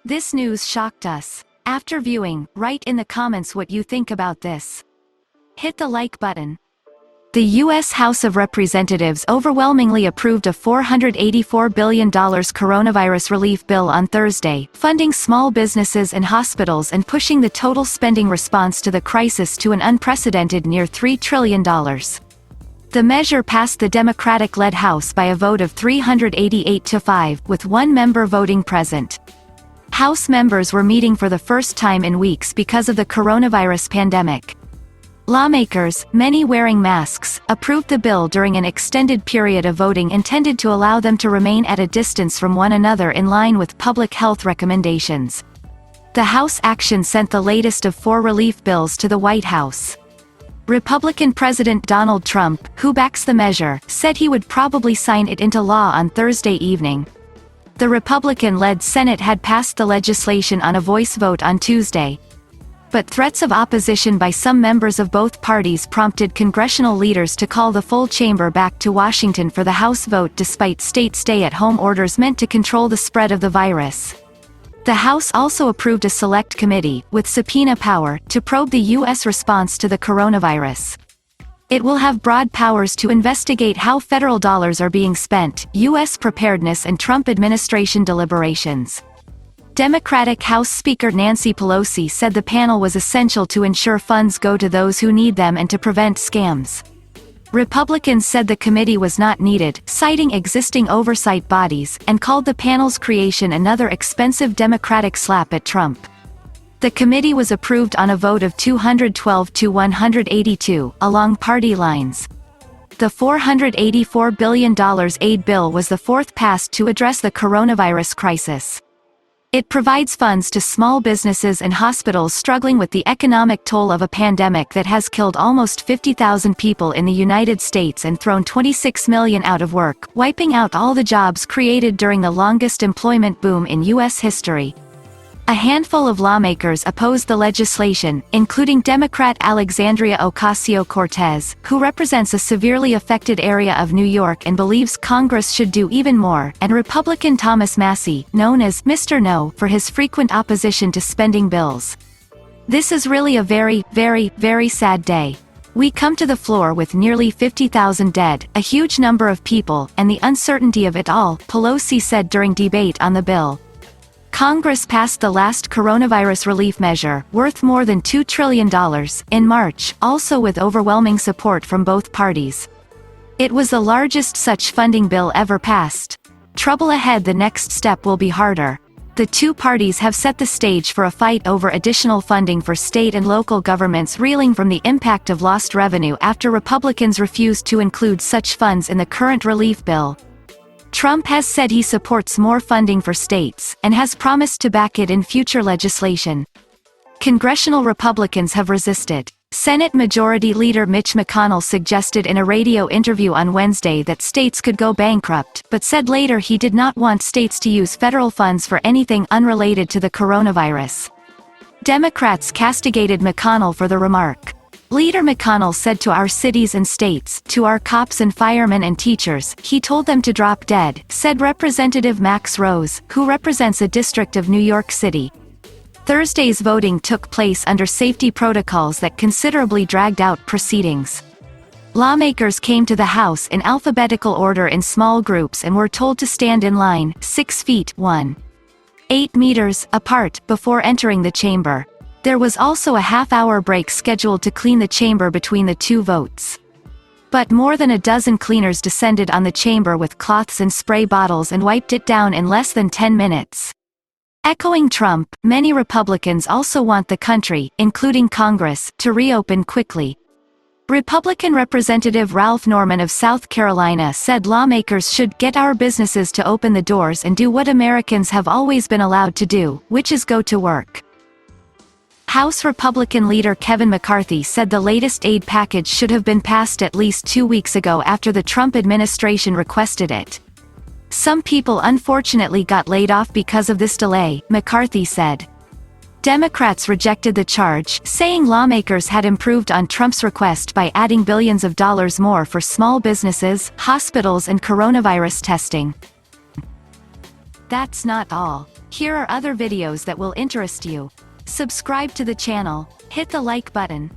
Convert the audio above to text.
This news shocked us. After viewing, write in the comments what you think about this. Hit the like button. The U.S. House of Representatives overwhelmingly approved a $484 billion coronavirus relief bill on Thursday, funding small businesses and hospitals and pushing the total spending response to the crisis to an unprecedented near $3 trillion. The measure passed the Democratic-led House by a vote of 388 to 5, with one member voting present. House members were meeting for the first time in weeks because of the coronavirus pandemic. Lawmakers, many wearing masks, approved the bill during an extended period of voting intended to allow them to remain at a distance from one another in line with public health recommendations. The House action sent the latest of 4 relief bills to the White House. Republican President Donald Trump, who backs the measure, said he would probably sign it into law on Thursday evening. The Republican-led Senate had passed the legislation on a voice vote on Tuesday. But threats of opposition by some members of both parties prompted congressional leaders to call the full chamber back to Washington for the House vote despite state stay-at-home orders meant to control the spread of the virus. The House also approved a select committee, with subpoena power, to probe the U.S. response to the coronavirus. It will have broad powers to investigate how federal dollars are being spent, U.S. preparedness and Trump administration deliberations. Democratic House Speaker Nancy Pelosi said the panel was essential to ensure funds go to those who need them and to prevent scams. Republicans said the committee was not needed, citing existing oversight bodies, and called the panel's creation another expensive Democratic slap at Trump. The committee was approved on a vote of 212 to 182, along party lines. The $484 billion aid bill was the fourth passed to address the coronavirus crisis. It provides funds to small businesses and hospitals struggling with the economic toll of a pandemic that has killed almost 50,000 people in the United States and thrown 26 million out of work, wiping out all the jobs created during the longest employment boom in U.S. history. A handful of lawmakers opposed the legislation, including Democrat Alexandria Ocasio-Cortez, who represents a severely affected area of New York and believes Congress should do even more, and Republican Thomas Massie, known as Mr. No, for his frequent opposition to spending bills. This is really a very, very, very sad day. We come to the floor with nearly 50,000 dead, a huge number of people, and the uncertainty of it all, Pelosi said during debate on the bill. Congress passed the last coronavirus relief measure, worth more than $2 trillion, in March, also with overwhelming support from both parties. It was the largest such funding bill ever passed. Trouble ahead. The next step will be harder. The two parties have set the stage for a fight over additional funding for state and local governments reeling from the impact of lost revenue after Republicans refused to include such funds in the current relief bill. Trump has said he supports more funding for states, and has promised to back it in future legislation. Congressional Republicans have resisted. Senate Majority Leader Mitch McConnell suggested in a radio interview on Wednesday that states could go bankrupt, but said later he did not want states to use federal funds for anything unrelated to the coronavirus. Democrats castigated McConnell for the remark. Leader McConnell said to our cities and states, to our cops and firemen and teachers, he told them to drop dead, said Representative Max Rose, who represents a district of New York City. Thursday's voting took place under safety protocols that considerably dragged out proceedings. Lawmakers came to the House in alphabetical order in small groups and were told to stand in line, 6 feet, 1.8 meters, apart, before entering the chamber. There was also a half-hour break scheduled to clean the chamber between the two votes. But more than a dozen cleaners descended on the chamber with cloths and spray bottles and wiped it down in less than 10 minutes. Echoing Trump, many Republicans also want the country, including Congress, to reopen quickly. Republican Representative Ralph Norman of South Carolina said lawmakers should get our businesses to open the doors and do what Americans have always been allowed to do, which is go to work. House Republican leader Kevin McCarthy said the latest aid package should have been passed at least 2 weeks ago after the Trump administration requested it. Some people unfortunately got laid off because of this delay, McCarthy said. Democrats rejected the charge, saying lawmakers had improved on Trump's request by adding billions of dollars more for small businesses, hospitals and coronavirus testing. That's not all. Here are other videos that will interest you. Subscribe to the channel, hit the like button,